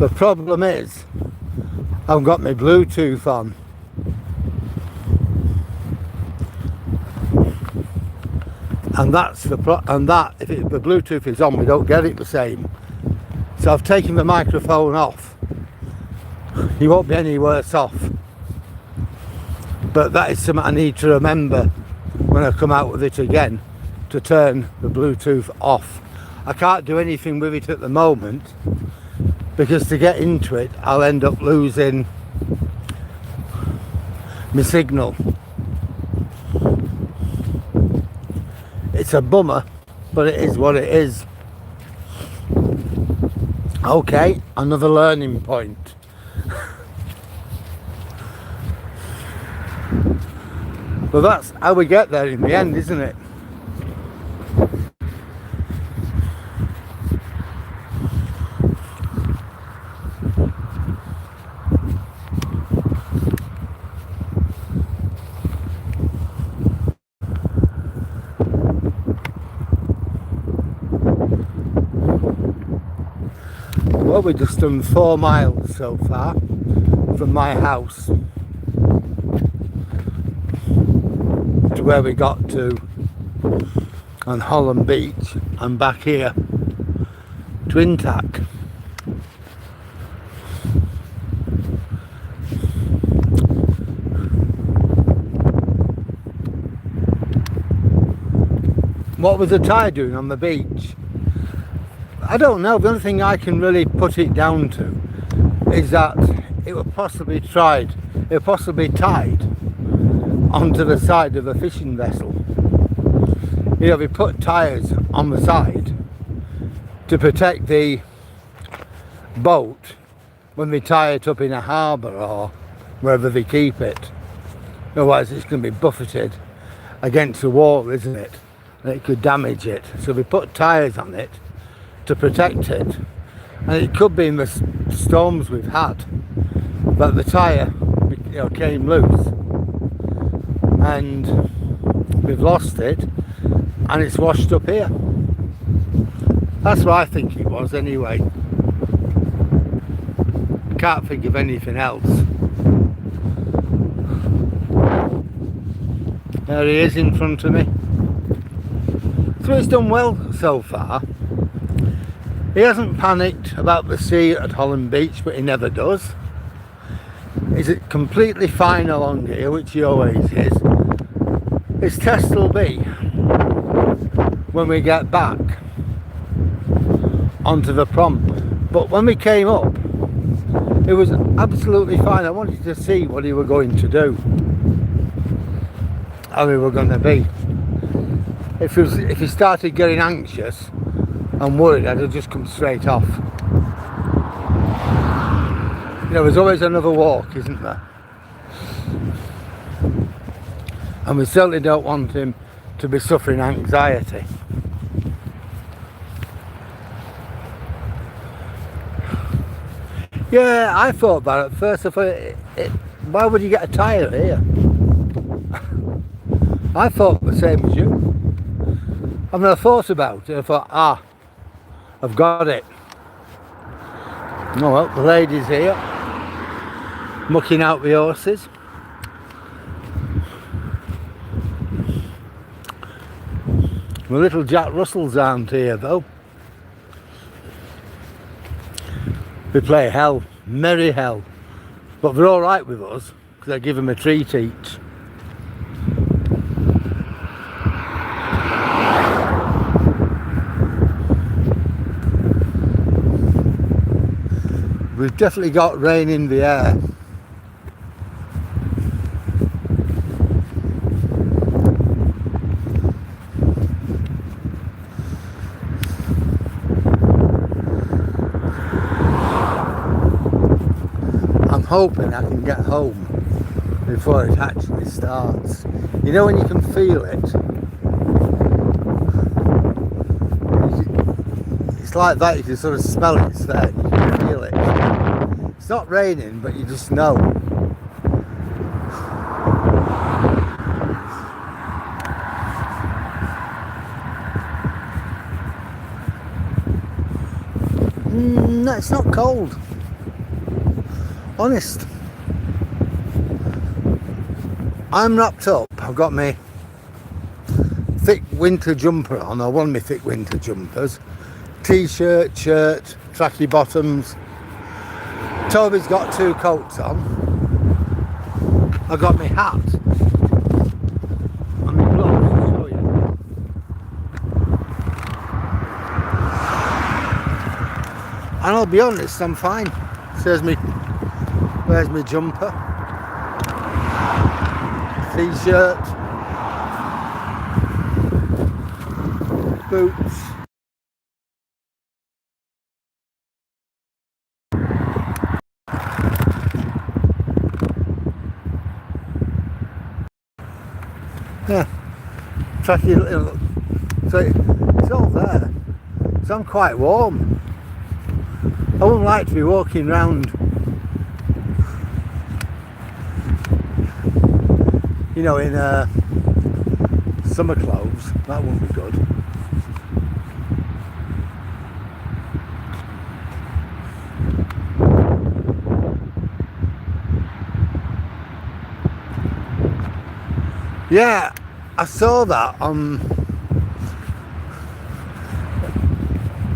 The problem is, I've got my Bluetooth on. And that's the if the Bluetooth is on, we don't get it the same. So I've taken the microphone off. You won't be any worse off. But that is something I need to remember when I come out with it again, to turn the Bluetooth off. I can't do anything with it at the moment, because to get into it I'll end up losing my signal. It's a bummer, but it is what it is. Okay, another learning point. But that's how we get there in the end, isn't it? Well, we've just done 4 miles so far from my house to where we got to on Hollym Beach and back here to Intac. What was the tide doing on the beach? I don't know. The only thing I can really put it down to is that it was possibly tied onto the side of a fishing vessel. You know, we put tyres on the side to protect the boat when they tie it up in a harbour or wherever they keep it. Otherwise it's going to be buffeted against the wall, isn't it? And it could damage it. So we put tyres on it to protect it. And it could be in the storms we've had that the tyre, you know, came loose and we've lost it and it's washed up here. That's what I think it was anyway. Can't think of anything else. There he is in front of me. So he's done well so far. He hasn't panicked about the sea at Hollym Beach, but he never does. He's completely fine along here, which he always is. His test will be when we get back onto the prompt. But when we came up, it was absolutely fine. I wanted to see what he were going to do, how he were going to be. If he started getting anxious and worried, I'd have just come straight off. You know, there's always another walk, isn't there? And we certainly don't want him to be suffering anxiety. Yeah, I thought about it first. I thought, why would you get a tyre here? I thought the same as you. I mean, I thought about it. I thought, I've got it. Oh well, the lady's here, mucking out the horses. The little Jack Russells aren't here though. We play hell, merry hell, but they're all right with us because I give them a treat each. We've definitely got rain in the air. I'm hoping I can get home before it actually starts. You know when you can feel it? It's like that, you can sort of smell it, it's there, you can feel it. It's not raining, but you just know. No, it's not cold. Honest. I'm wrapped up. I've got my thick winter jumper on, or one of my thick winter jumpers. T-shirt, shirt, tracky bottoms. Toby's got 2 coats on. I got my hat and my gloves to show you. And I'll be honest, I'm fine. There's me. Where's my jumper? T-shirt, boots. Yeah, tracky little. So it's all there. So I'm quite warm. I wouldn't like to be walking around, you know, in summer clothes. That wouldn't be good. Yeah, I saw that on.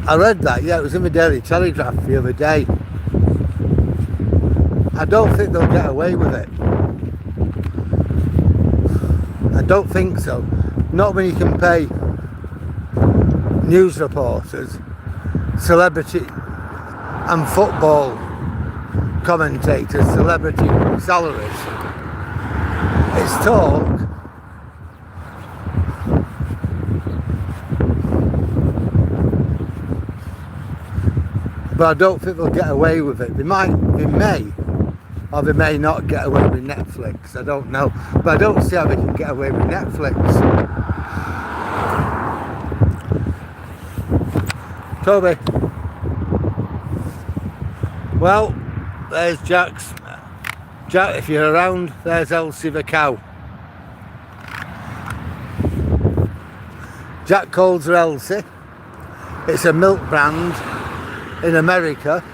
I read that. Yeah, it was in the Daily Telegraph the other day. I don't think they'll get away with it. I don't think so. Not when you can pay news reporters, celebrity and football commentators, celebrity salaries. It's talk. But I don't think they'll get away with it. They may, or they may not get away with Netflix. I don't know. But I don't see how they can get away with Netflix. Toby. Well, there's Jack's. Jack, if you're around, there's Elsie the cow. Jack calls her Elsie. It's a milk brand in America.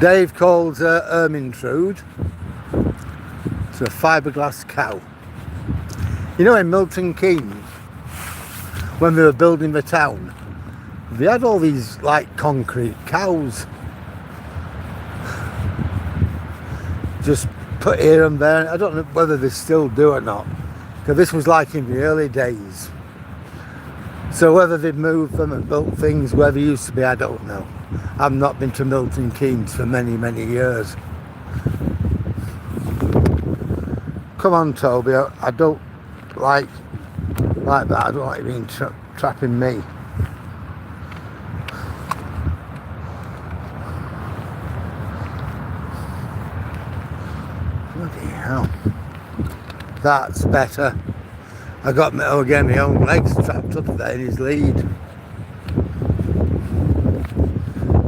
Dave calls her Ermintrude. It's a fiberglass cow. You know, in Milton Keynes, when they were building the town, they had all these like concrete cows just put here and there. I don't know whether they still do or not, because this was like in the early days. So whether they've moved them and built things where they used to be, I don't know. I've not been to Milton Keynes for many, many years. Come on, Toby, I don't like that. I don't like being trapping me. Bloody hell. That's better. I got my own legs trapped up there in his lead.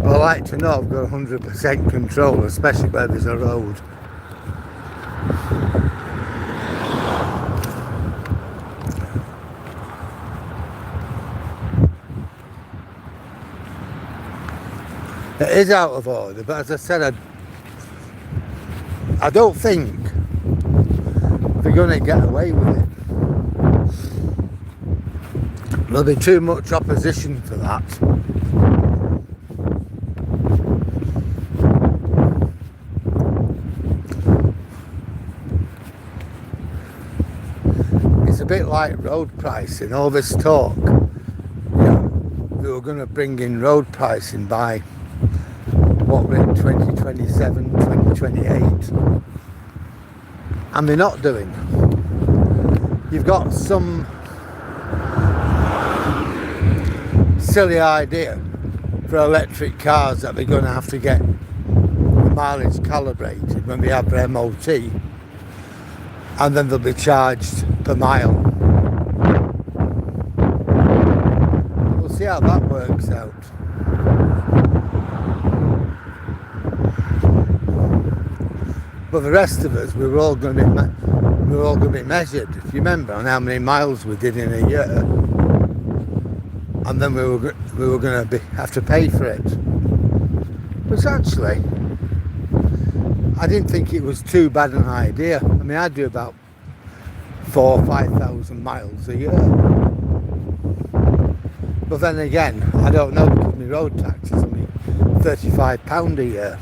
Well, I like to know I've got 100% control, especially where there's a road. It is out of order, but as I said, I don't think they're going to get away with it. There'll be too much opposition for that. It's a bit like road pricing, all this talk. You know, they were going to bring in road pricing by what, we're in 2027, 2028, and they're not doing. You've got some silly idea for electric cars that they're going to have to get the mileage calibrated when they have their MOT, and then they'll be charged per mile. We'll see how that works out. But the rest of us, we were all going to be measured. If you remember on how many miles we did in a year. and then we were going to have to pay for it. Which actually, I didn't think it was too bad an idea. I mean, I do about 4,000 or 5,000 miles a year. But then again, I don't know, because my road tax is only £35 a year.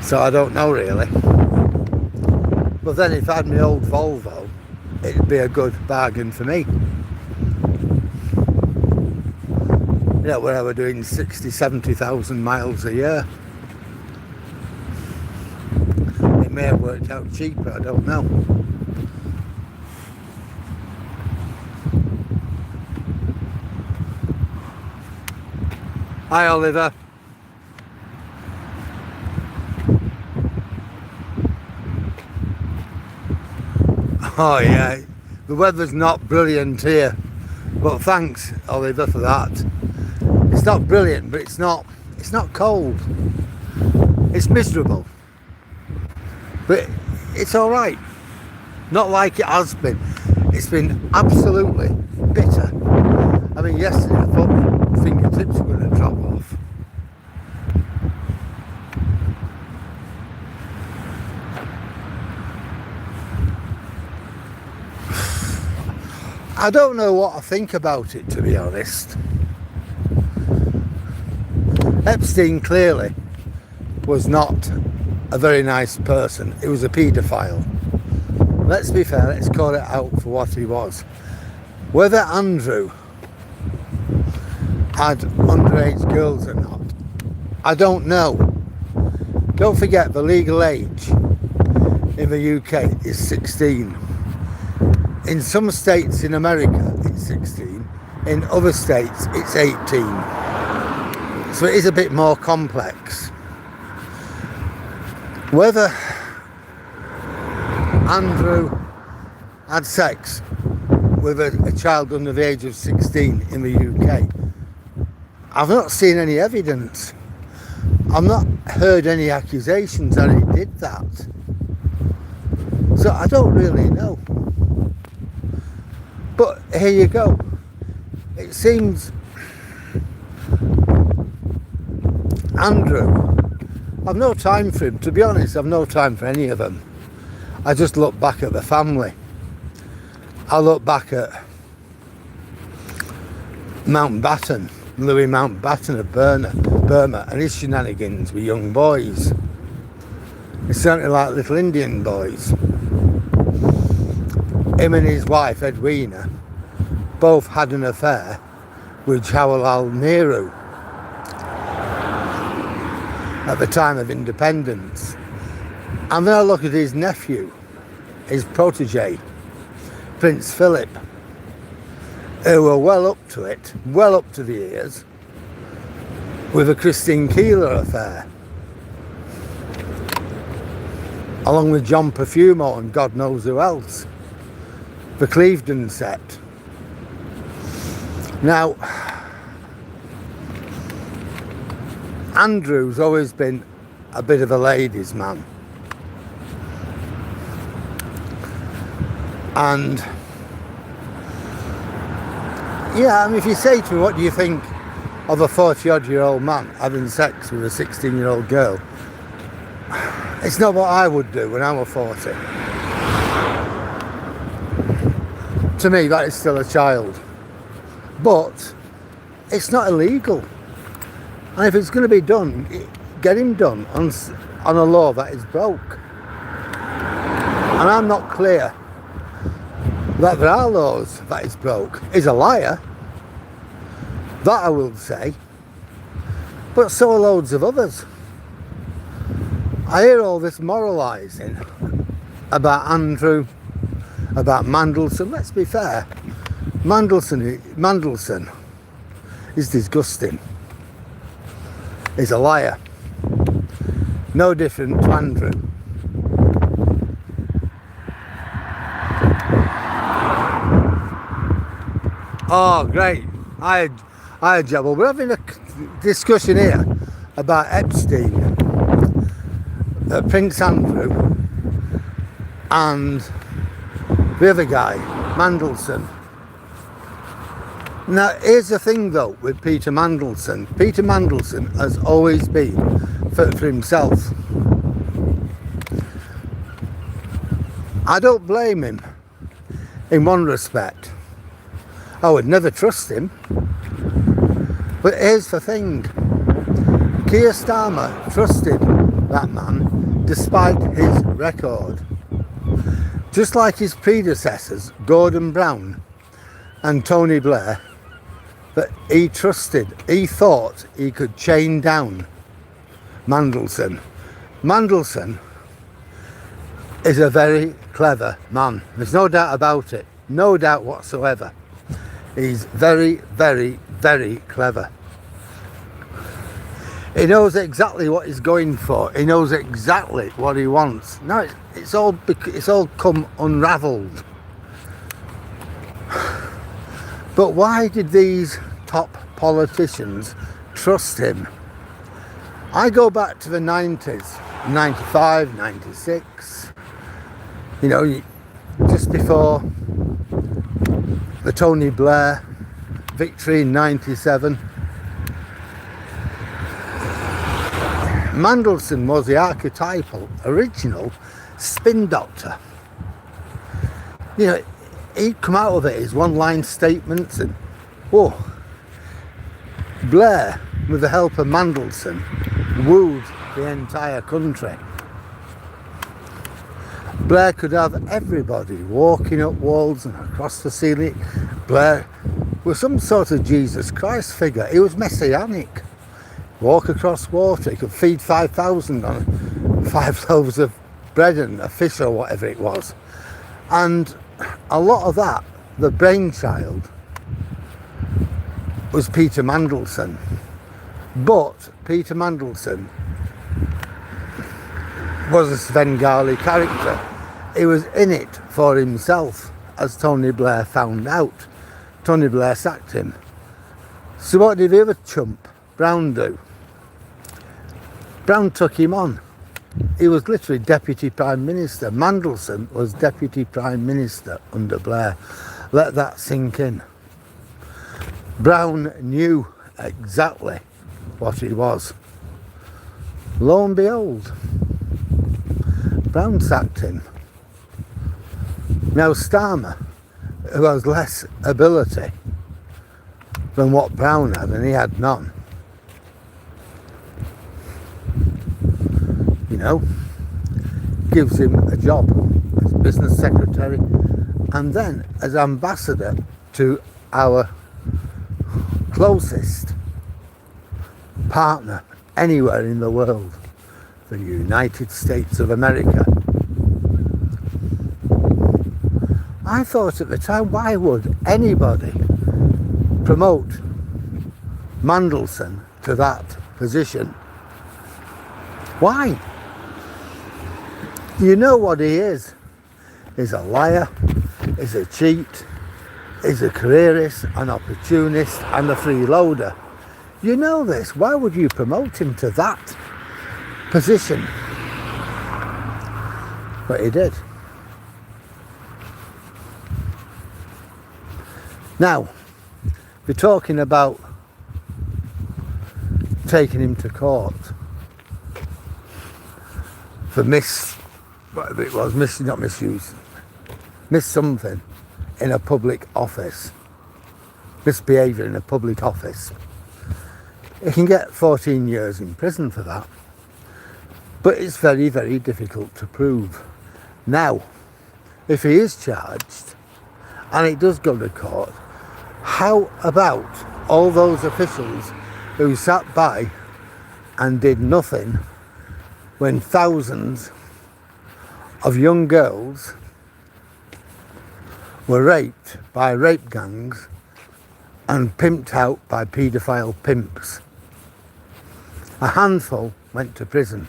So I don't know really. But then if I had my old Volvo, it'd be a good bargain for me. You know, where I were doing 60,000, 70,000 miles a year. It may have worked out cheaper, I don't know. Hi Oliver. Oh yeah, the weather's not brilliant here, but thanks Oliver for that. It's not brilliant, but it's not cold. It's miserable, but it's all right. Not like it has been. It's been absolutely bitter. I mean, yesterday I thought my fingertips were going to drop off. I don't know what I think about it, to be honest. Epstein clearly was not a very nice person. He was a paedophile. Let's be fair, let's call it out for what he was. Whether Andrew had underage girls or not, I don't know. Don't forget, the legal age in the UK is 16. In some states in America it's 16, in other states it's 18. So it is a bit more complex. Whether Andrew had sex with a child under the age of 16 in the UK, I've not seen any evidence. I've not heard any accusations that he did that. So I don't really know. But here you go. It seems Andrew, I've no time for him, to be honest. I've no time for any of them. I just look back at the family. I look back at Mountbatten, Louis Mountbatten of Burma, and his shenanigans with young boys. It's certainly like little Indian boys. Him and his wife, Edwina, both had an affair with Jawaharlal Nehru at the time of independence. And then I look at his nephew, his protege, Prince Philip, who were well up to it, well up to the ears, with a Christine Keeler affair, along with John Perfumo and God knows who else. The Clevedon set. Now, Andrew's always been a bit of a ladies' man. And yeah, I mean, if you say to me, what do you think of a 40-odd-year-old man having sex with a 16-year-old girl? It's not what I would do when I was 40. To me, that is still a child. But it's not illegal. And if it's going to be done, get him done on a law that is broke. And I'm not clear that there are laws that is broke. He's a liar. That I will say. But so are loads of others. I hear all this moralising about Andrew, about Mandelson. Let's be fair. Mandelson is disgusting. He's a liar. No different to Andrew. Oh, great. Hi, Jabal. We're having a discussion here about Epstein, Prince Andrew, and the other guy, Mandelson. Now, here's the thing though with Peter Mandelson. Peter Mandelson has always been for himself. I don't blame him in one respect. I would never trust him. But here's the thing. Keir Starmer trusted that man despite his record. Just like his predecessors, Gordon Brown and Tony Blair, that he trusted, he thought he could chain down Mandelson. Mandelson is a very clever man. There's no doubt about it. No doubt whatsoever. He's very, very, very clever. He knows exactly what he's going for. He knows exactly what he wants. Now it's all come unravelled. But why did these top politicians trust him? I go back to the 90s, 95, 96, you know, just before the Tony Blair victory in 97. Mandelson was the archetypal, original spin doctor. You know, he'd come out of it as one-line statements and, whoa. Blair, with the help of Mandelson, wooed the entire country. Blair could have everybody walking up walls and across the ceiling. Blair was some sort of Jesus Christ figure. He was messianic. Walk across water, he could feed 5,000 on 5 loaves of bread and a fish or whatever it was. And a lot of that, the brainchild, was Peter Mandelson. But Peter Mandelson was a Svengali character. He was in it for himself, as Tony Blair found out. Tony Blair sacked him. So what did the other chump, Brown, do? Brown took him on. He was literally Deputy Prime Minister. Mandelson was Deputy Prime Minister under Blair. Let that sink in. Brown knew exactly what he was. Lo and behold, Brown sacked him. Now Starmer, who has less ability than what Brown had, and he had none, you know, gives him a job as business secretary and then as ambassador to our closest partner anywhere in the world, the United States of America. I thought at the time, why would anybody promote Mandelson to that position? Why? You know what he is. He's a liar, he's a cheat, he's a careerist, an opportunist and a freeloader. You know this. Why would you promote him to that position? But he did. Now, we're talking about taking him to court for whatever it was, not misuse, miss something in a public office, misbehaviour in a public office. He can get 14 years in prison for that, but it's very, very difficult to prove. Now, if he is charged and it does go to court, how about all those officials who sat by and did nothing when thousands of young girls were raped by rape gangs and pimped out by paedophile pimps? A handful went to prison,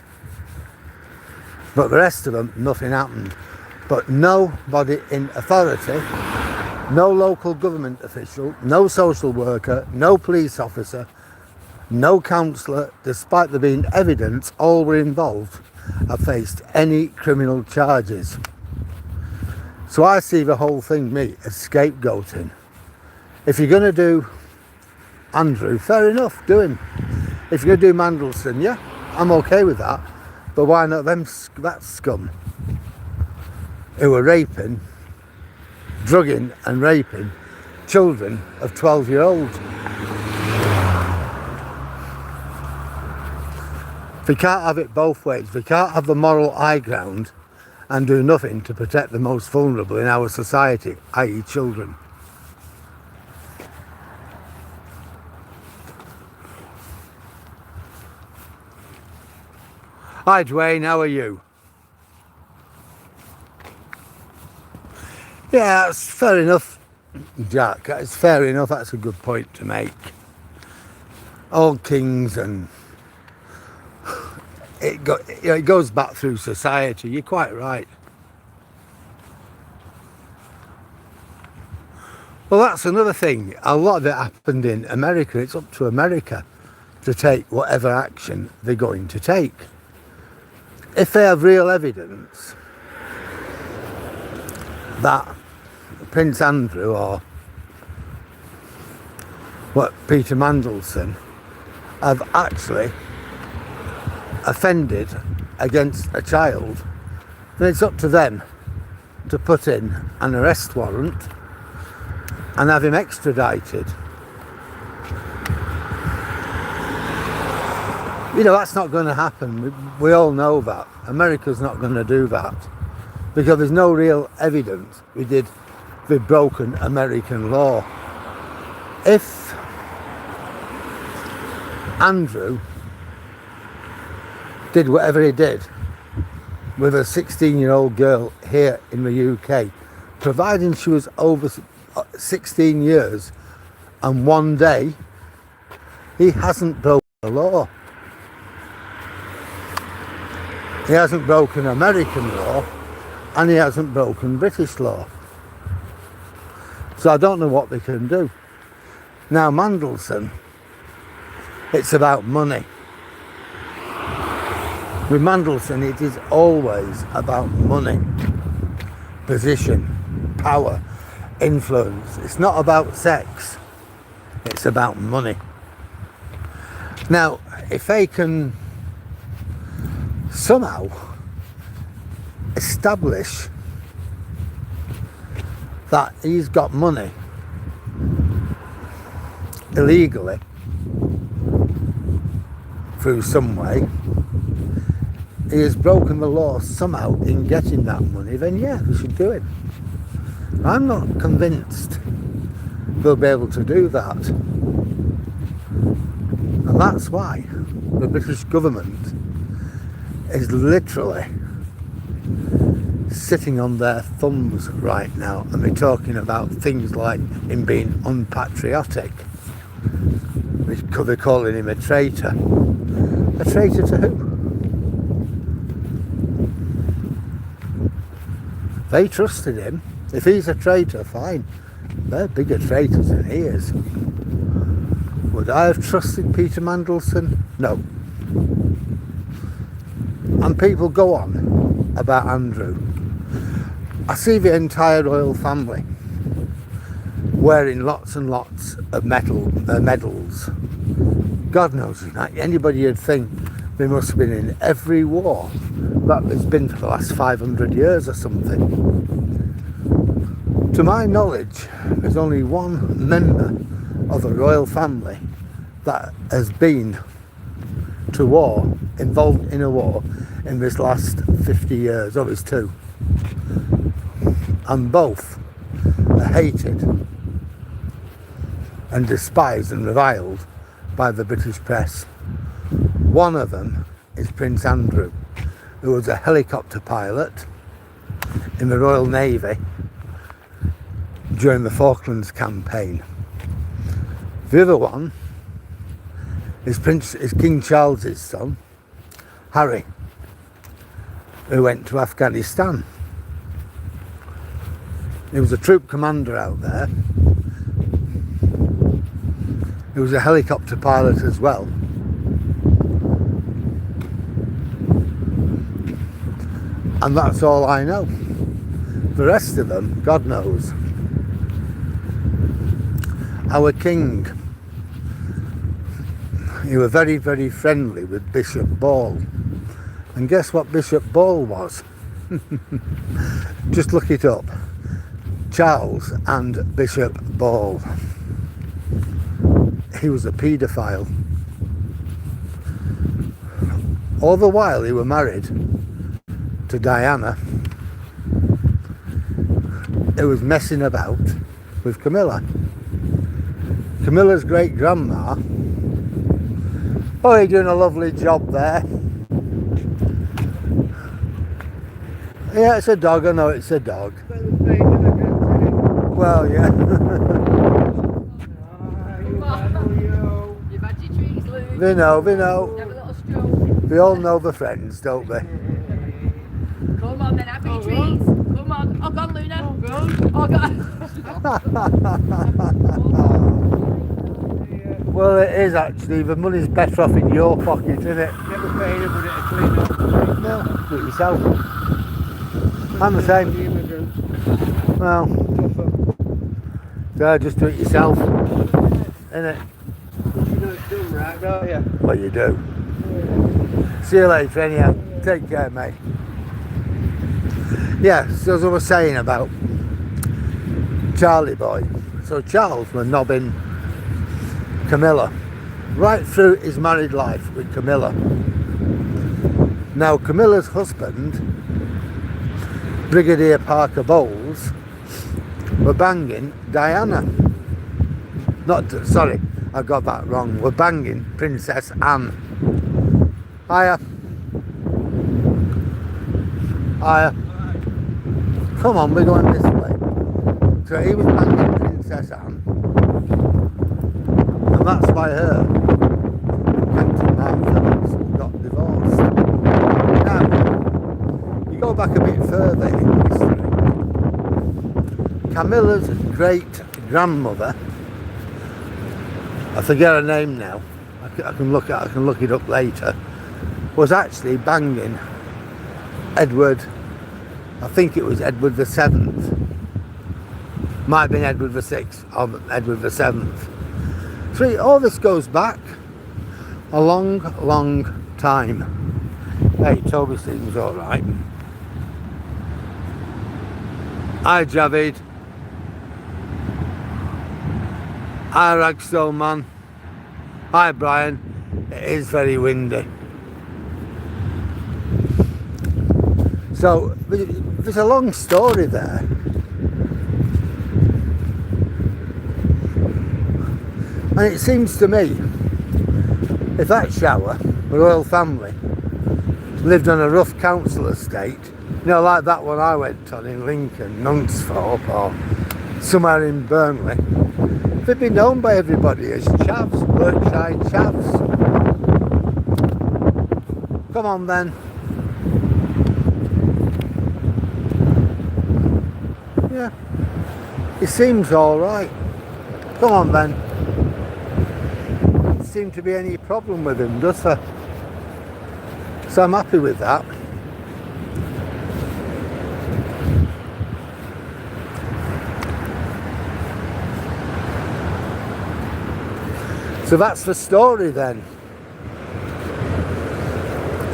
but the rest of them, nothing happened. But nobody in authority, no local government official, no social worker, no police officer, no counsellor, despite there being evidence all were involved, have faced any criminal charges. So I see the whole thing, me, as scapegoating. If you're going to do Andrew, fair enough, do him. If you're going to do Mandelson, yeah, I'm okay with that. But why not that scum who are raping, drugging and raping children of 12-year-olds? We can't have it both ways. We can't have the moral high ground and do nothing to protect the most vulnerable in our society, i.e. children. Hi Dwayne, how are you? Yeah, that's fair enough, Jack. That's fair enough. That's a good point to make. All kings and it goes back through society. You're quite right. Well, that's another thing. A lot of it happened in America. It's up to America to take whatever action they're going to take. If they have real evidence that Prince Andrew or Peter Mandelson have actually offended against a child, then it's up to them to put in an arrest warrant and have him extradited. You know, that's not going to happen. We all know that. America's not going to do that because there's no real evidence they've broken American law. If Andrew did whatever he did with a 16-year-old girl here in the UK, providing she was over 16 years and 1 day, he hasn't broken the law. He hasn't broken American law and he hasn't broken British law. So I don't know what they can do. Now Mandelson, it's about money. With Mandelson, it is always about money, position, power, influence. It's not about sex, it's about money. Now, if they can somehow establish that he's got money illegally through some way, he has broken the law somehow in getting that money, then yeah, we should do it. I'm not convinced they'll be able to do that. And that's why the British government is literally sitting on their thumbs right now, and they're talking about things like him being unpatriotic. They're calling him a traitor. A traitor to who? They trusted him. If he's a traitor, fine. They're bigger traitors than he is. Would I have trusted Peter Mandelson? No. And people go on about Andrew. I see the entire royal family wearing lots and lots of medals. God knows, anybody would think they must have been in every war that there's been for the last 500 years or something. To my knowledge, there's only one member of the royal family that has been to war, involved in a war, in this last 50 years. Oh, there's two. And both are hated and despised and reviled by the British press. One of them is Prince Andrew, who was a helicopter pilot in the Royal Navy during the Falklands campaign. The other one is King Charles's son, Harry, who went to Afghanistan. He was a troop commander out there. He was a helicopter pilot as well. And that's all I know. The rest of them, God knows. our king. He was very, very friendly with Bishop Ball. And guess what Bishop Ball was? Just look it up. Charles and Bishop Ball. He was a paedophile. All the while he was married to Diana, he was messing about with Camilla. Camilla's great grandma. Oh, you're doing a lovely job there. Yeah, it's a dog. I know it's a dog. Well, yeah. You've had your treats, Luke. They know, they know. Have a little stroll. They all know the friends, don't they? Come on then, have your treats. Come on. Oh, God, Luna. Oh, God. Well, it is actually. The money's better off in your pocket, isn't it? Never paid anybody to clean up. No, do it yourself. I'm the same. The immigrants. Well, so just do it yourself, innit? You know it's done right, don't you? Well, you do. See you later, anyhow. Take care, mate. Yeah, so as I was saying about Charlie boy. So Charles was knobbing Camilla right through his married life with Camilla. Now Camilla's husband, Brigadier Parker Bowles, were banging Diana. Sorry, I got that wrong. Were banging Princess Anne. Hiya. Hiya. Come on, we're going this way. So he was banging Princess Anne. And that's why her, Captain Mark Phillips, got divorced. Now, you go back a bit further in history. Camilla's great grandmother, I forget her name now, I can look it up later, was actually banging Edward, I think it was Edward the 7th. Might have been Edward the 6th or Edward the 7th. So all this goes back a long, long time. Hey, Toby seems alright. Hi Javid. Hi Ragstone man. Hi Brian. It is very windy. So there's a long story there. And it seems to me, if that shower, the royal family, lived on a rough council estate, you know, like that one I went on in Lincoln, Nunsthorpe, or somewhere in Burnley, they'd be known by everybody as chavs, Berkshire chavs. Come on then. Yeah, it seems alright. Come on then. Doesn't seem to be any problem with him, does there? So I'm happy with that. So that's the story then.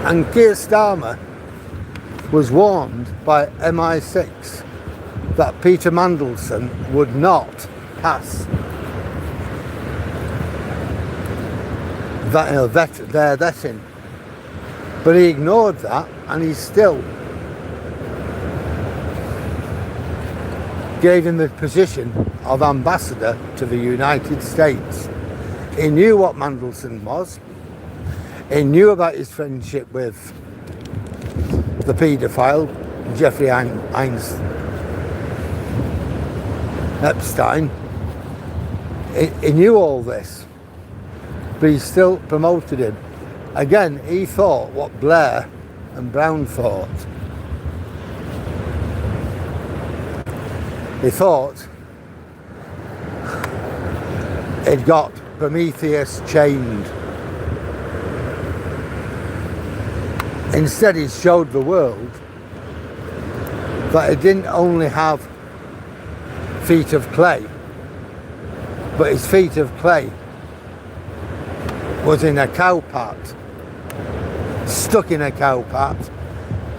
And Keir Starmer was warned by MI6 that Peter Mandelson would not pass their vetting. But he ignored that and he still gave him the position of ambassador to the United States. He knew what Mandelson was. He knew about his friendship with the paedophile, Jeffrey Epstein. He knew all this, but he still promoted him. Again, he thought what Blair and Brown thought. He thought he'd got Prometheus chained. Instead, he showed the world that he didn't only have feet of clay, but his feet of clay was in a cow pat, stuck in a cow pat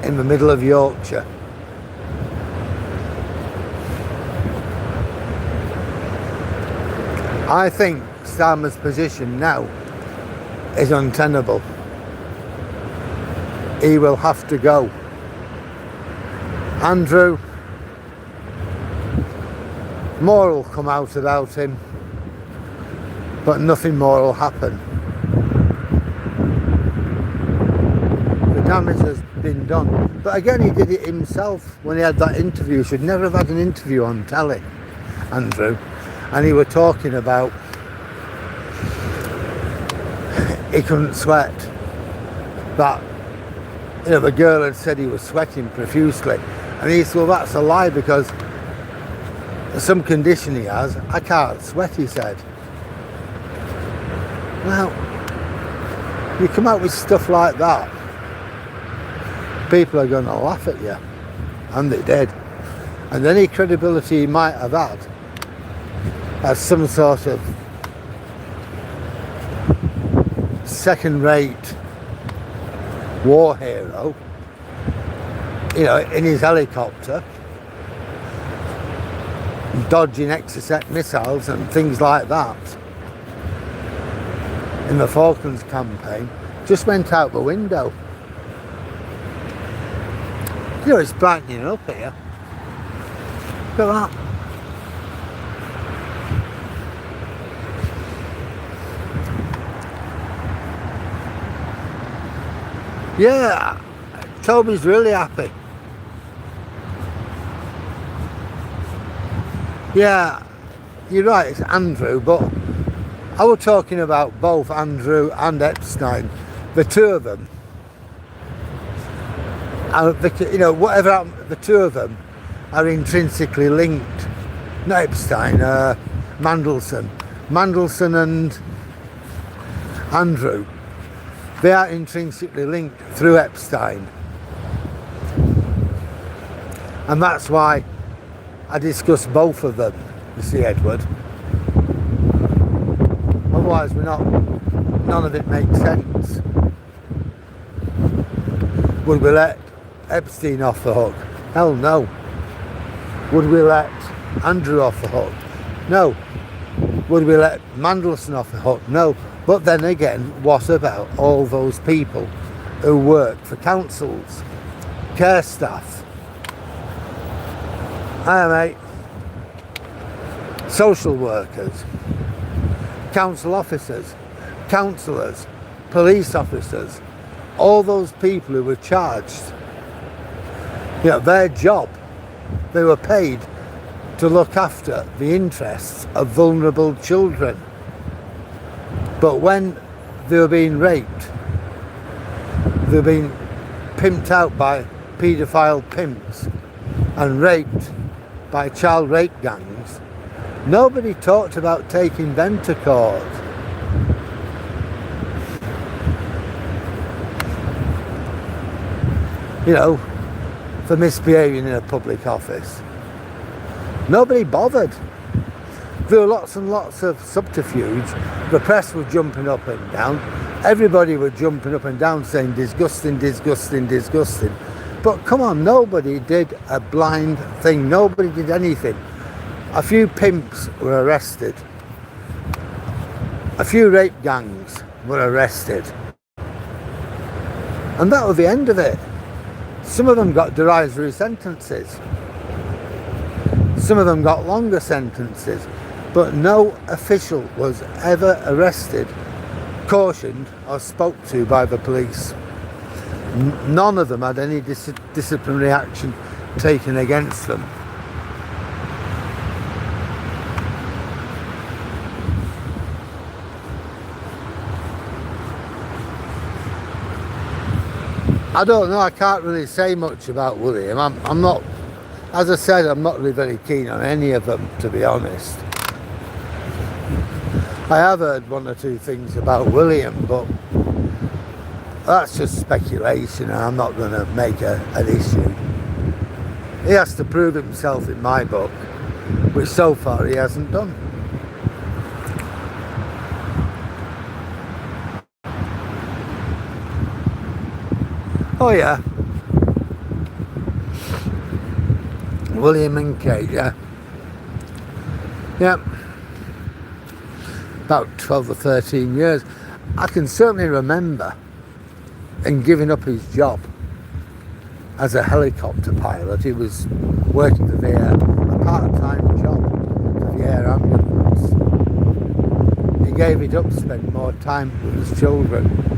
in the middle of Yorkshire. I think Starmer's position now is untenable. He will have to go. Andrew, more will come out about him, but nothing more will happen. The damage has been done. But again, he did it himself when he had that interview. He should never have had an interview on telly, Andrew. And he were talking about he couldn't sweat. That, you know, the girl had said he was sweating profusely. And he said, well, that's a lie because some condition he has. I can't sweat, he said. Well, you come out with stuff like that, people are going to laugh at you. And they did. And any credibility he might have had as some sort of second-rate war hero, you know, in his helicopter, dodging Exocet missiles and things like that in the Falklands campaign, just went out the window. You know, it's brightening up here. Look at that. Yeah, Toby's really happy. Yeah, you're right, it's Andrew, but I was talking about both Andrew and Epstein, the two of them. You know, whatever happened, the two of them are intrinsically linked. Not Epstein, Mandelson. Mandelson and Andrew. They are intrinsically linked through Epstein. And that's why I discussed both of them, you see, Edward. Otherwise none of it makes sense. Would we let Epstein off the hook? Hell no. Would we let Andrew off the hook? No. Would we let Mandelson off the hook? No. But then again, what about all those people who work for councils, care staff, mate, social workers, council officers, councillors, police officers, all those people who were charged, you know, their job, they were paid to look after the interests of vulnerable children. But when they were being raped, they were being pimped out by paedophile pimps and raped by child rape gangs, nobody talked about taking them to court. You know, for misbehaving in a public office. Nobody bothered. There were lots and lots of subterfuge. The press were jumping up and down. Everybody were jumping up and down saying disgusting, disgusting, disgusting. But come on, nobody did a blind thing. Nobody did anything. A few pimps were arrested. A few rape gangs were arrested. And that was the end of it. Some of them got derisory sentences. Some of them got longer sentences. But no official was ever arrested, cautioned or spoke to by the police. None of them had any disciplinary action taken against them. I don't know, I can't really say much about William. I'm not, as I said, I'm not really very keen on any of them, to be honest. I have heard one or two things about William, but that's just speculation and I'm not going to make an issue. He has to prove himself in my book, which so far he hasn't done. Oh yeah. William and Kate, yeah. Yeah. About 12 or 13 years. I can certainly remember him giving up his job as a helicopter pilot. He was working for the air, a part-time job for the air ambulance. He gave it up to spend more time with his children.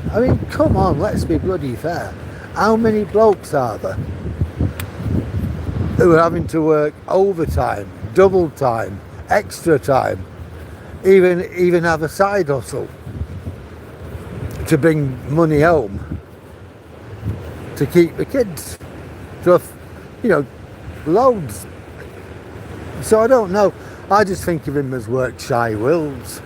I mean, come on, let's be bloody fair. How many blokes are there who are having to work overtime, double time, extra time, even have a side hustle to bring money home to keep the kids? So, you know, loads. So I don't know. I just think of him as work shy wills.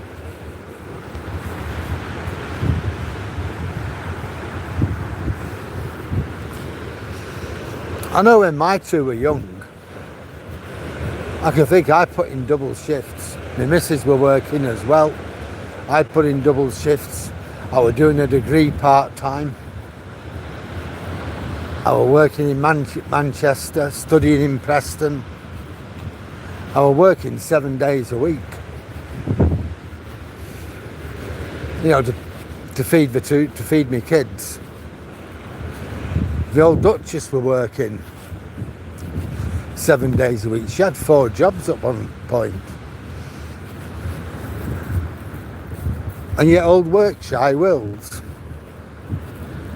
I know when my two were young, I can think I put in double shifts. My missus were working as well. I put in double shifts. I was doing a degree part-time. I was working in Manchester, studying in Preston. I was working 7 days a week. You know, to feed me kids. The old Duchess were working 7 days a week. She had 4 jobs at one point. And yet old work shy Wills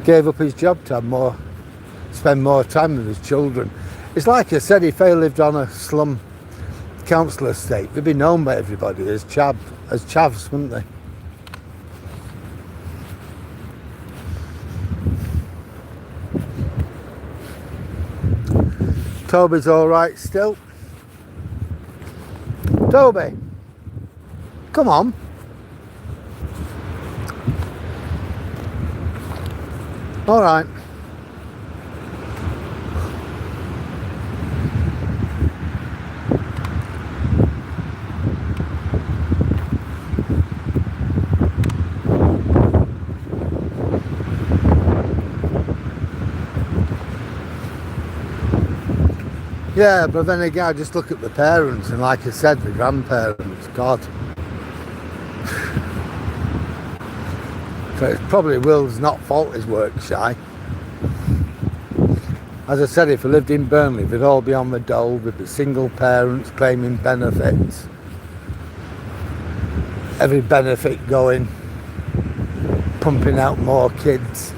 gave up his job to spend more time with his children. It's like I said, if they lived on a slum council estate, they'd be known by everybody as chavs, wouldn't they? Toby's all right still. Toby, come on. All right. Yeah, but then again, I just look at the parents, and like I said, the grandparents, God. So it's probably Will's not fault his work shy. As I said, if they lived in Burnley, they'd all be on the dole, they'd be single parents claiming benefits. Every benefit going, pumping out more kids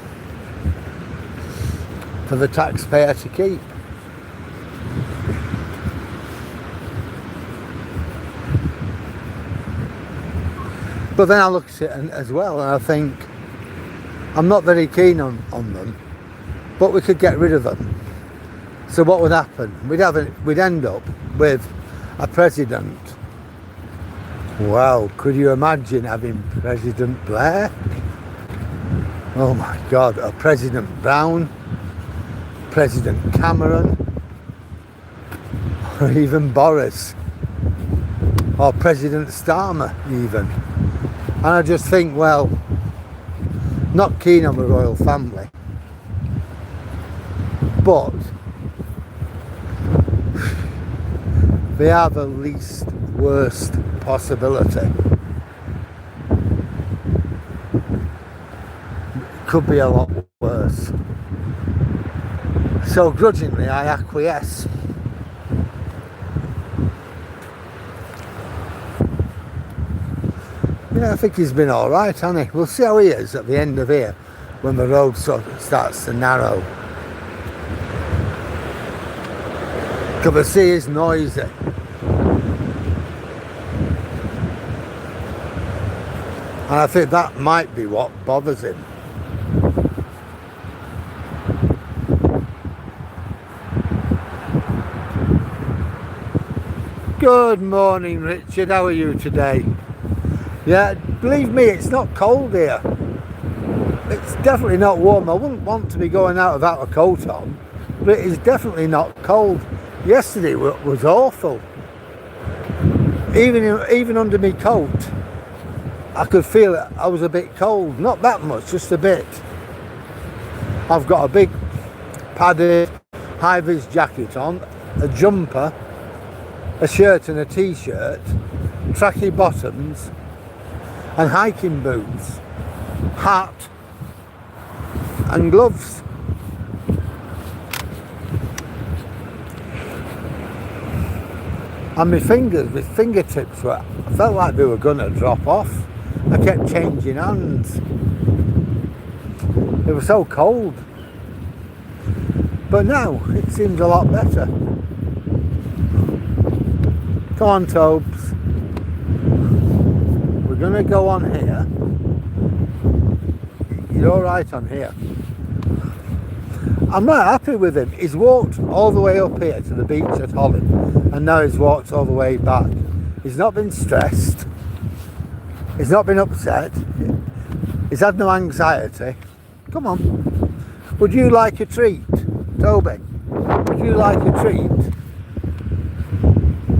for the taxpayer to keep. But then I look at it as well, and I think I'm not very keen on them, but we could get rid of them. So what would happen? We'd end up with a president. Wow, could you imagine having President Blair? Oh my God, or President Brown, President Cameron, or even Boris, or President Starmer even. And I just think, well, not keen on the royal family, but they are the least worst possibility. Could be a lot worse. So grudgingly I acquiesce. Yeah, I think he's been all right, hasn't he? We'll see how he is at the end of here when the road sort of starts to narrow. Because the sea is noisy. And I think that might be what bothers him. Good morning, Richard. How are you today? Yeah, believe me, it's not cold here. It's definitely not warm. I wouldn't want to be going out without a coat on, but it is definitely not cold. Yesterday was awful. Even under my coat, I could feel it. I was a bit cold. Not that much, just a bit. I've got a big padded high-vis jacket on, a jumper, a shirt and a t-shirt, tracky bottoms and hiking boots, hat and gloves. And my fingertips I felt like they were going to drop off. I kept changing hands. It was so cold. But now it seems a lot better. Come on, Tobes. We're going to go on here. You're all right on here. I'm not happy with him. He's walked all the way up here to the beach at Hollym, and now he's walked all the way back. He's not been stressed. He's not been upset. He's had no anxiety. Come on. Would you like a treat, Toby? Would you like a treat?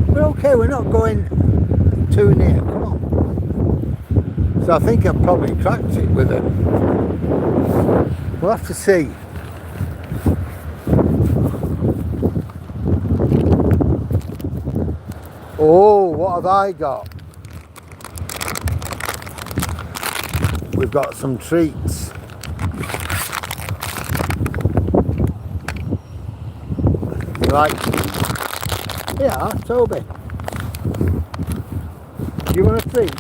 We're okay, we're not going too near. Come on. So I think I've probably cracked it with him. We'll have to see. Oh, what have I got? We've got some treats. You like? Yeah, Toby. Do you want a treat?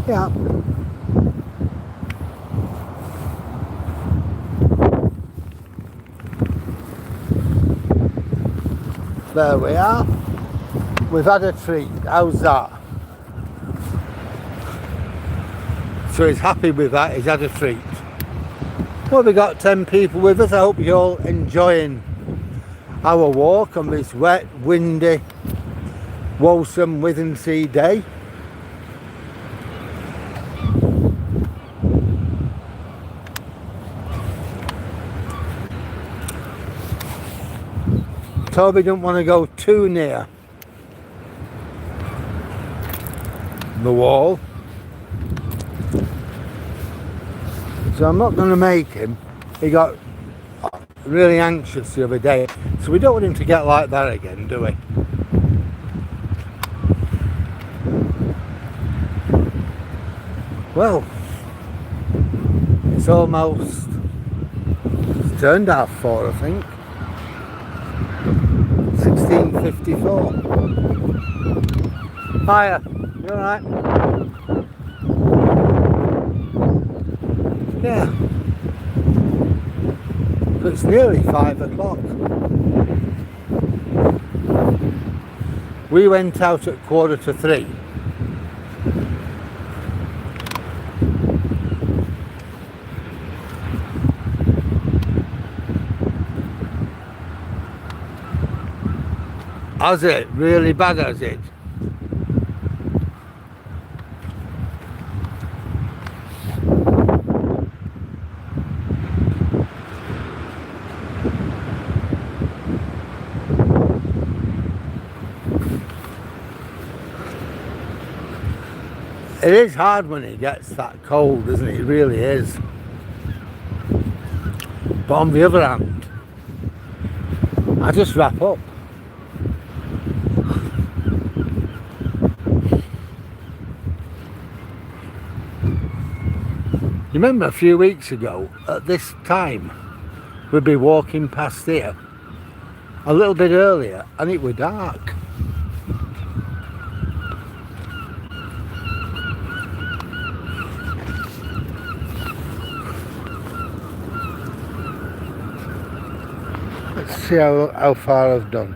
Yeah. There we are. We've had a treat. How's that? So he's happy with that. He's had a treat. Well, we've got 10 people with us. I hope you're all enjoying our walk on this wet, windy, woesome Withernsea day. Toby didn't want to go too near the wall, so I'm not going to make him. He got really anxious the other day, so we don't want him to get like that again, do we? Well, it's turned 4:30, I think. 16:54. Hiya, you alright? Yeah. So it's nearly 5 o'clock. We went out at 2:45. Has it? Really bad, has it? It is hard when it gets that cold, isn't it? It really is. But on the other hand, I just wrap up. You remember a few weeks ago, at this time, we'd be walking past here a little bit earlier and it was dark. Let's see how far I've done.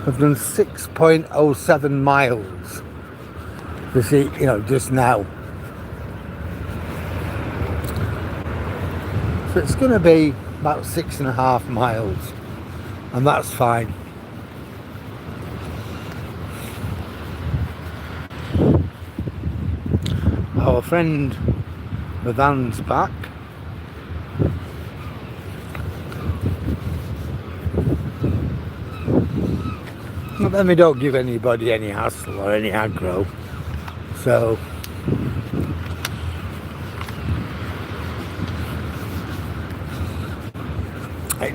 I've done 6.07 miles. You see, just now. So it's going to be about 6.5 miles, and that's fine. Our friend, the van's back. But then we don't give anybody any hassle or any aggro. So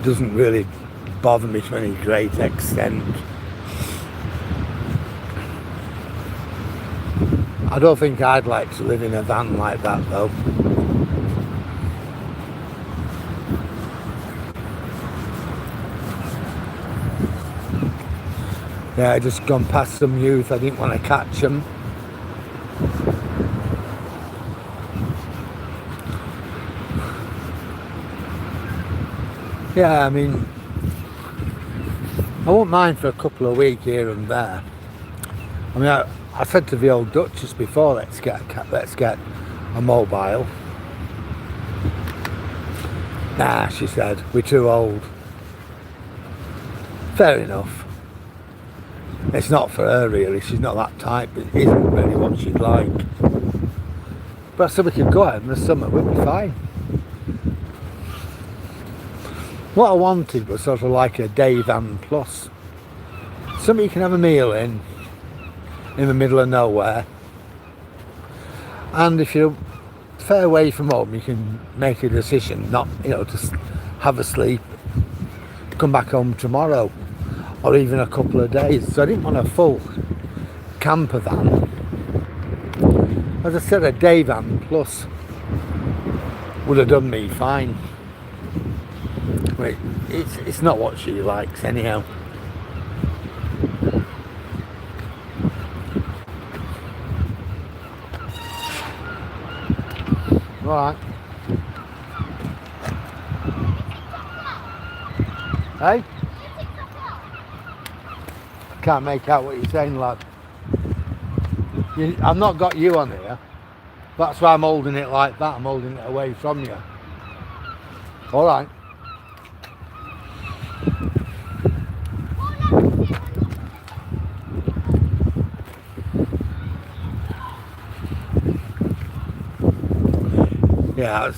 doesn't really bother me to any great extent. I don't think I'd like to live in a van like that though. Yeah, I just gone past some youth, I didn't want to catch them. Yeah, I mean, I won't mind for a couple of weeks here and there. I mean, I said to the old Duchess before, let's get a mobile. Nah, she said, we're too old. Fair enough. It's not for her really, she's not that type, it isn't really what she'd like. But I said we could go out in the summer, we'd be fine. What I wanted was sort of like a day van plus. Something you can have a meal in the middle of nowhere. And if you're far away from home, you can make a decision, not, you know, just have a sleep, come back home tomorrow, or even a couple of days. So I didn't want a full camper van. As I said, a day van plus would have done me fine. Wait, it's not what she likes anyhow. Alright. Hey? Can't make out what you're saying, lad. I've not got you on here. That's why I'm holding it like that. I'm holding it away from you. Alright. Yeah,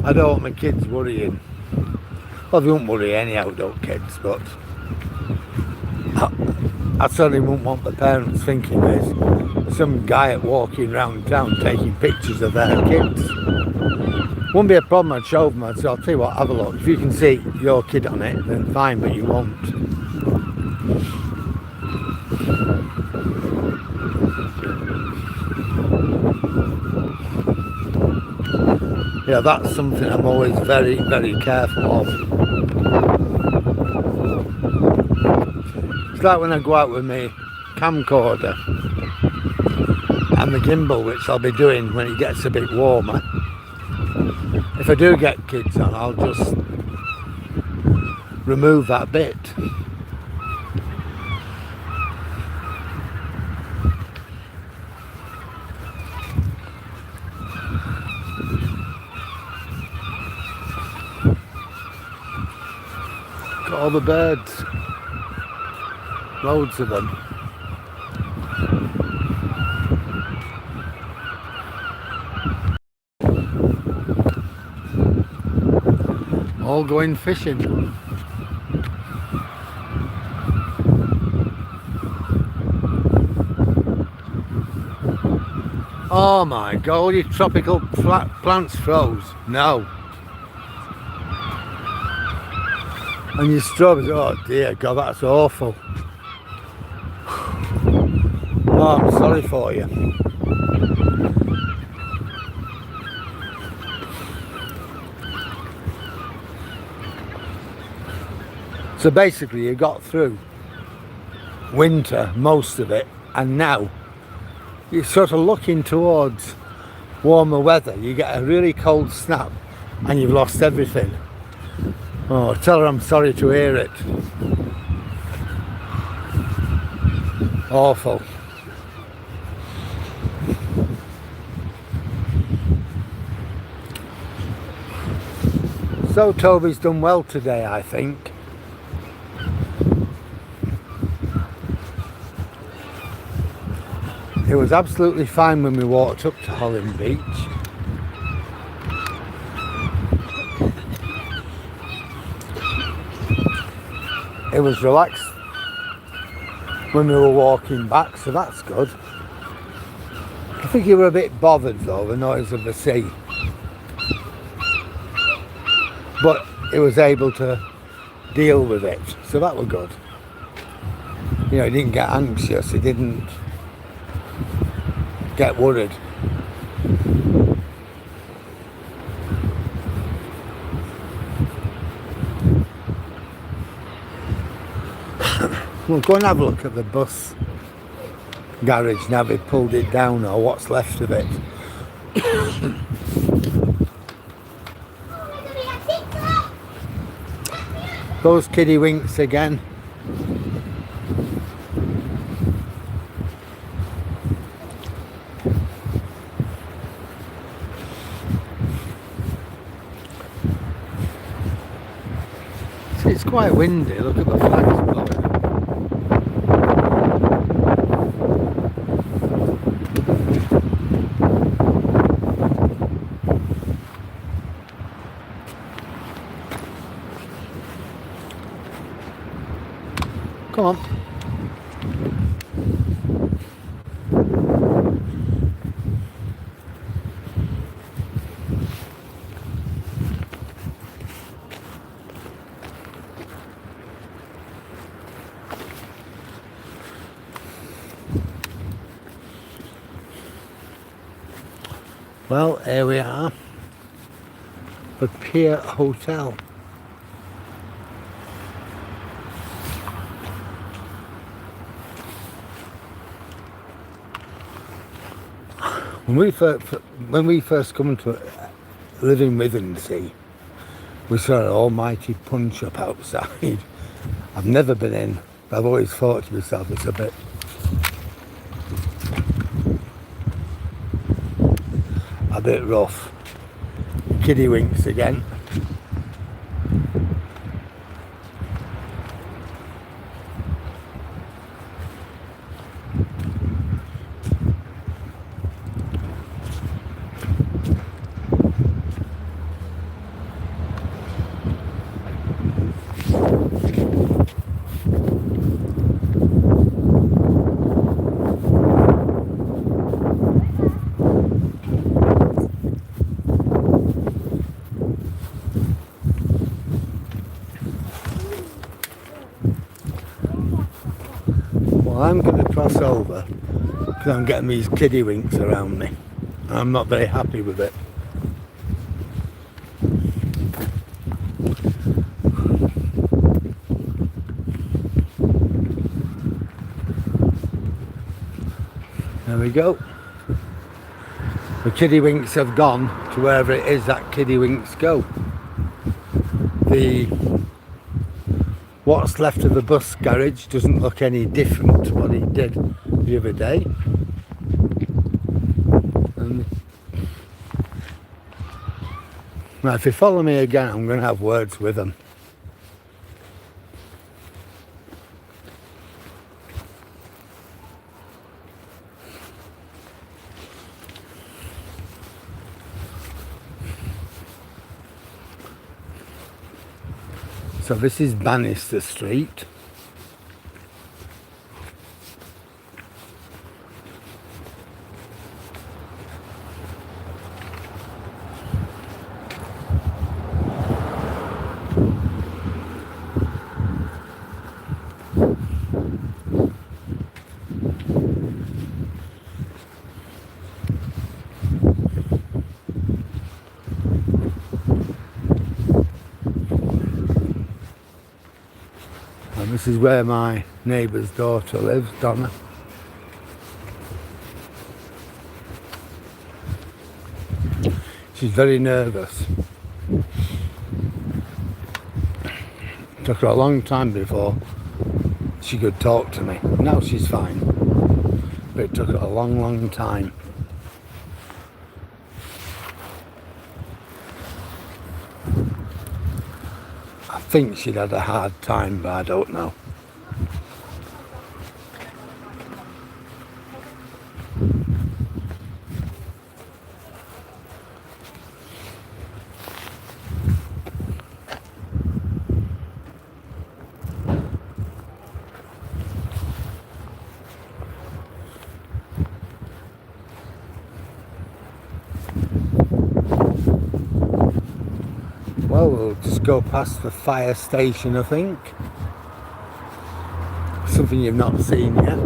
I don't want my kids worrying. Well, they won't worry anyhow, don't kids, but I certainly wouldn't want the parents thinking there's some guy walking around town taking pictures of their kids. Wouldn't be a problem, I'd show them, I'd say, I'll tell you what, have a look. If you can see your kid on it, then fine, but you won't. Yeah, that's something I'm always very, very careful of. It's like when I go out with my camcorder and the gimbal, which I'll be doing when it gets a bit warmer. If I do get kids on, I'll just remove that bit. Got all the birds, loads of them. All going fishing. Oh my god, all your tropical plants froze. No. And your strawberries, oh dear god, that's awful. Oh, I'm sorry for you. So basically you got through winter, most of it, and now you're sort of looking towards warmer weather. You get a really cold snap and you've lost everything. Oh, tell her I'm sorry to hear it. Awful. So Toby's done well today, I think. It was absolutely fine when we walked up to Hollym Beach. It was relaxed when we were walking back, so that's good. I think you were a bit bothered though, the noise of the sea. but he was able to deal with it, so that was good. You know, he didn't get anxious, he didn't get worried. We'll go and have a look at the bus garage now they've pulled it down, or what's left of it. Those kiddie winks again. It's quite windy, look at the flags blowing. Come on. Well, here we are, the Pier Hotel. When we first come to live in Withernsea, we saw an almighty punch up outside. I've never been in, but I've always thought to myself it's a bit rough. Kiddie winks again. I'm going to cross over because I'm getting these kiddie winks around me. I'm not very happy with it. There we go. The kiddie winks have gone to wherever it is that kiddie winks go. What's left of the bus garage doesn't look any different to what it did the other day. Now if you follow me again, I'm going to have words with them. So this is Bannister Street. And this is where my neighbour's daughter lives, Donna. She's very nervous. It took her a long time before she could talk to me. Now she's fine. But it took her a long, long time. I think she'd had a hard time, but I don't know. Well, we'll just just go past the fire station, I think. Something you've not seen yet.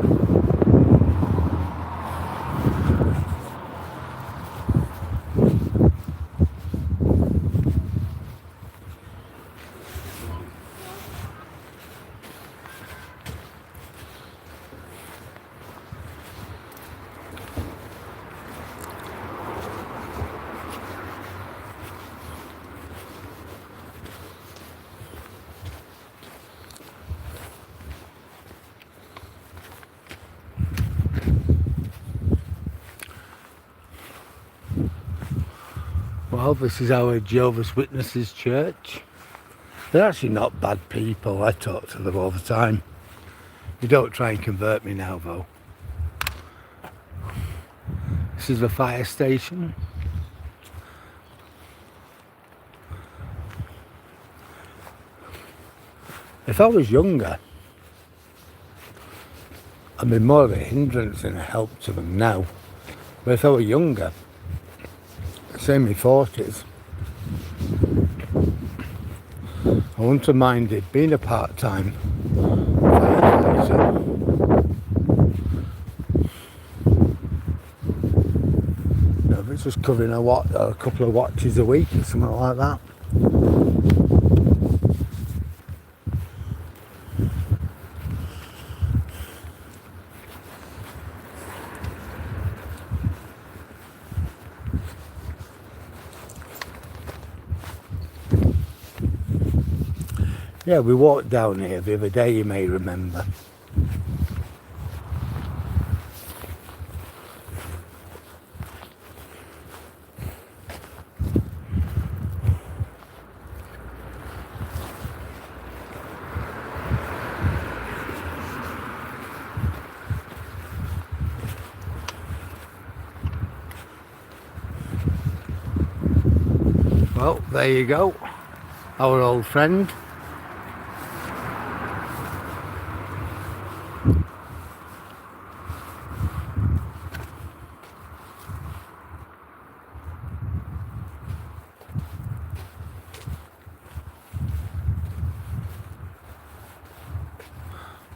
Well, this is our Jehovah's Witnesses church. They're actually not bad people. I talk to them all the time. You don't try and convert me now, though. This is the fire station. If I was younger, I'd be more of a hindrance than a help to them now. But if I were younger, say in my 40s, I wouldn't have minded being a part-time firefighter. You know, if it's just covering a couple of watches a week or something like that. Yeah, we walked down here the other day, you may remember. Well, there you go, our old friend.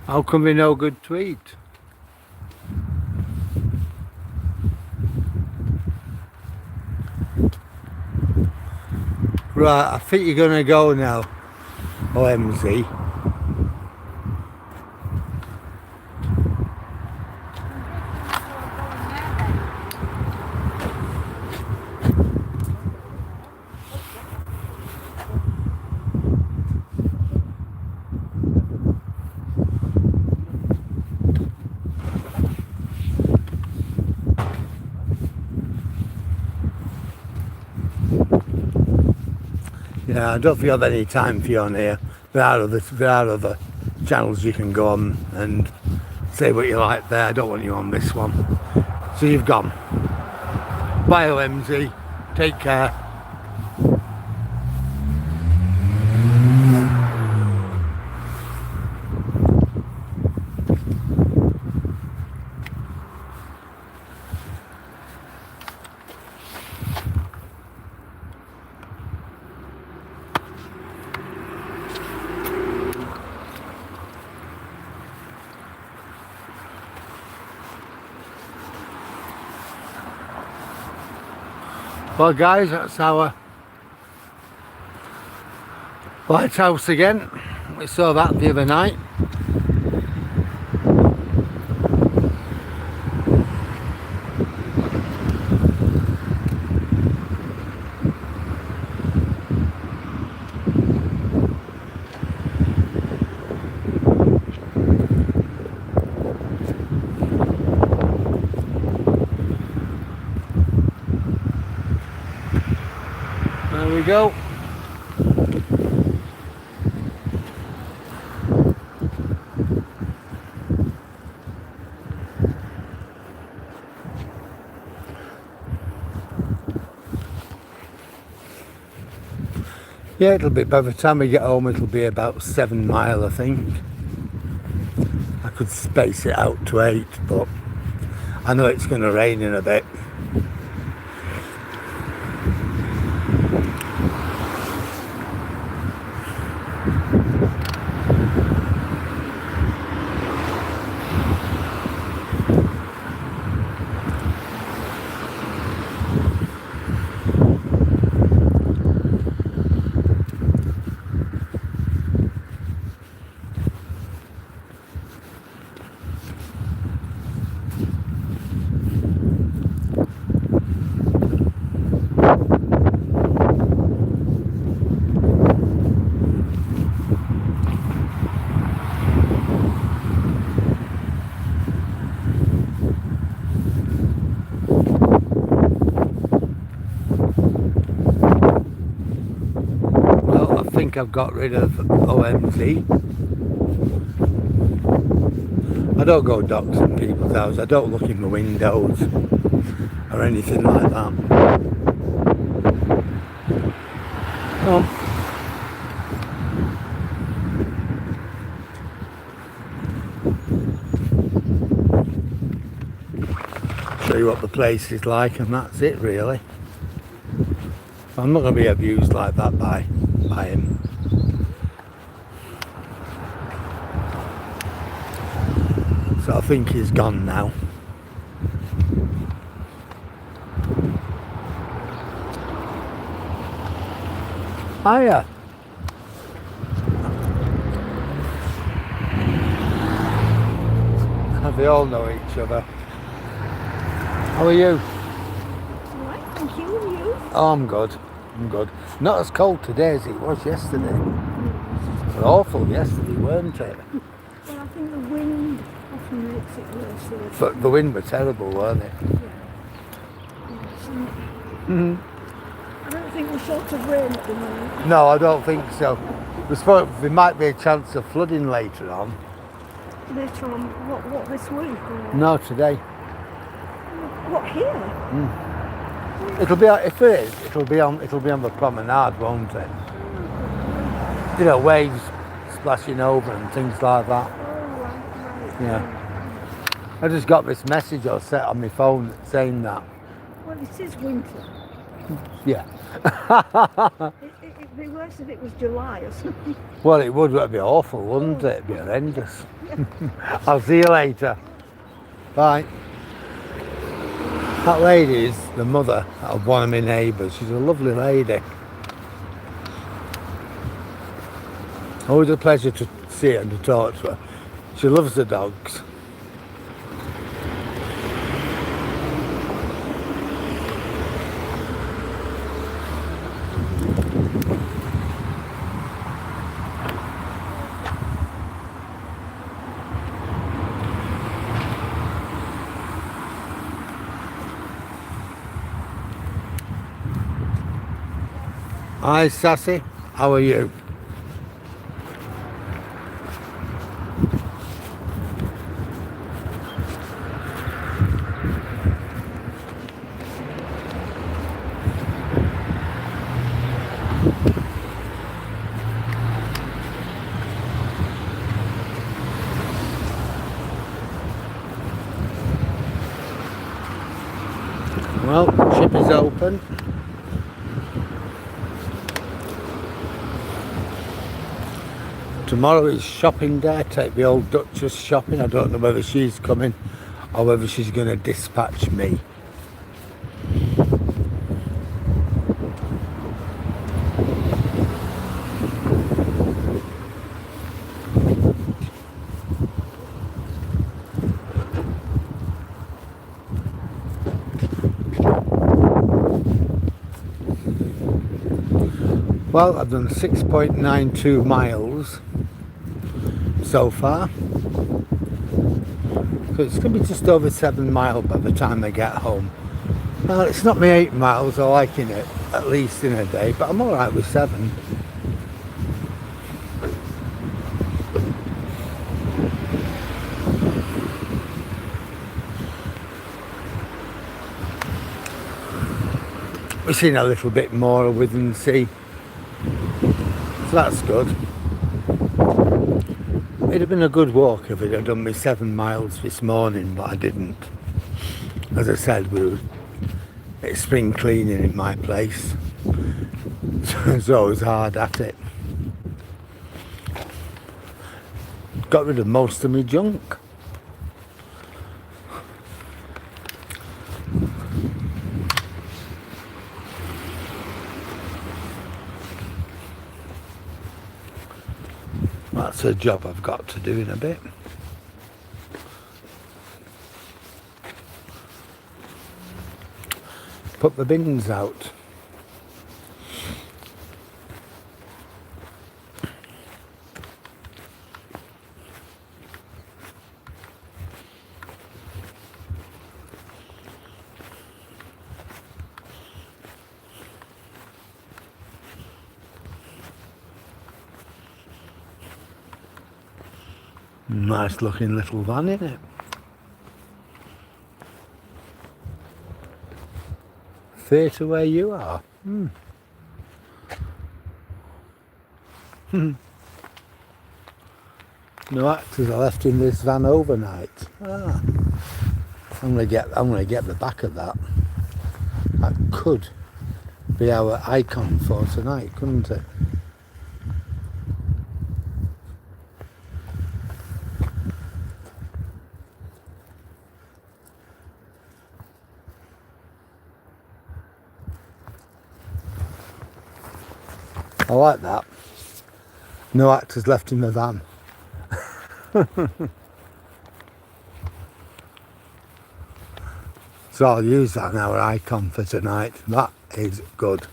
How come we no good to eat? Right, I think you're gonna go now, Hollym. Yeah, I don't think I have any time for you on here. There are other channels you can go on and say what you like there. I don't want you on this one. So you've gone. Bye, Withernsea. Take care. Well guys, that's our lighthouse again. We saw that the other night. There we go. Yeah, it'll be, by the time we get home, it'll be about 7 mile, I think. I could space it out to 8, but I know it's going to rain in a bit. Well, I think I've got rid of OMT. I don't go doxing people's houses. I don't look in the windows or anything like that. Oh. Show you what the place is like, and that's it really. I'm not going to be abused like that by him. So I think he's gone now. Hiya. They all know each other. How are you? Right, thank you. And you? Oh, I'm good. I'm good. Not as cold today as it was yesterday. It was awful yesterday, weren't it? Well, I think the wind often makes it worse. But the wind was terrible, weren't it? Yeah. Mm-hmm. I don't think we're short of rain at the moment. No, I don't think so. There might be a chance of flooding later on. Later on, what this week? Or No, today. what here? It'll be if it is. It'll be on the promenade, won't it? You know, waves splashing over and things like that. Oh, right. Yeah. I just got this message I set on my phone saying that. Well, it is winter. Yeah. It'd be worse if it was July or something. Well, it would. It'd be awful, wouldn't it? It'd be horrendous. I'll see you later. Bye. That lady is the mother of one of my neighbours. She's a lovely lady. Always a pleasure to see her and to talk to her. She loves the dogs. Hi Sassy, how are you? Well, ship is open. Tomorrow is shopping day. Take the old Duchess shopping. I don't know whether she's coming or whether she's going to dispatch me. Well, I've done 6.92 miles so far, so it's going to be just over 7 miles by the time I get home. Well, it's not my 8 miles I like in it, at least in a day, but I'm alright with 7. We've seen a little bit more of Withernsea, so that's good. It'd have been a good walk if it had done me 7 miles this morning, but I didn't. As I said, it's spring cleaning in my place, so I was hard at it. got rid of most of my junk. That's a job I've got to do in a bit. Put the bins out. Nice looking little van, isn't it? Theatre where you are. No actors are left in this van overnight. I'm gonna get the back of that. That could be our icon for tonight, couldn't it? I like that. No actors left in the van. So I'll use that in our icon for tonight. That is good.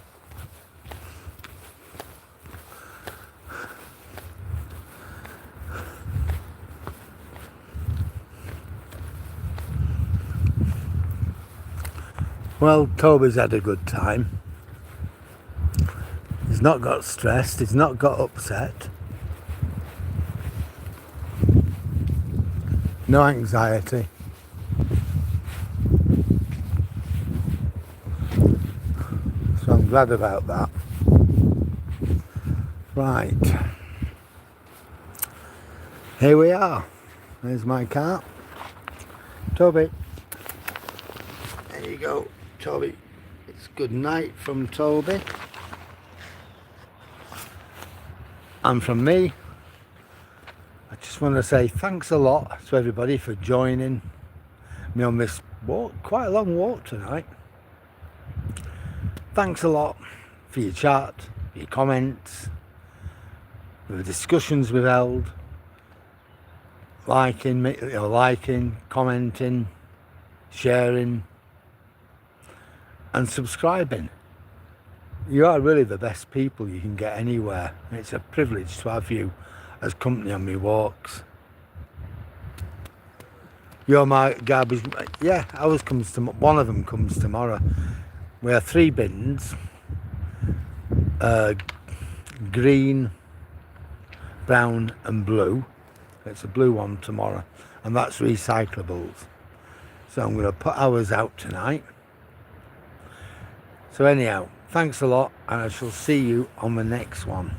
Well, Toby's had a good time. He's not got stressed, he's not got upset. No anxiety. So I'm glad about that. Right. Here we are. There's my car. Toby. There you go, Toby. It's good night from Toby. And from me, I just want to say thanks a lot to everybody for joining me on this walk, quite a long walk tonight. Thanks a lot for your chat, your comments, for the discussions we've held, liking, commenting, sharing, and subscribing. You are really the best people you can get anywhere. It's a privilege to have you as company on my walks. You're my garbage. Yeah, one of them comes tomorrow. We have 3 bins, green, brown and blue. It's a blue one tomorrow, and that's recyclables. So I'm going to put ours out tonight. So anyhow, thanks a lot, and I shall see you on the next one.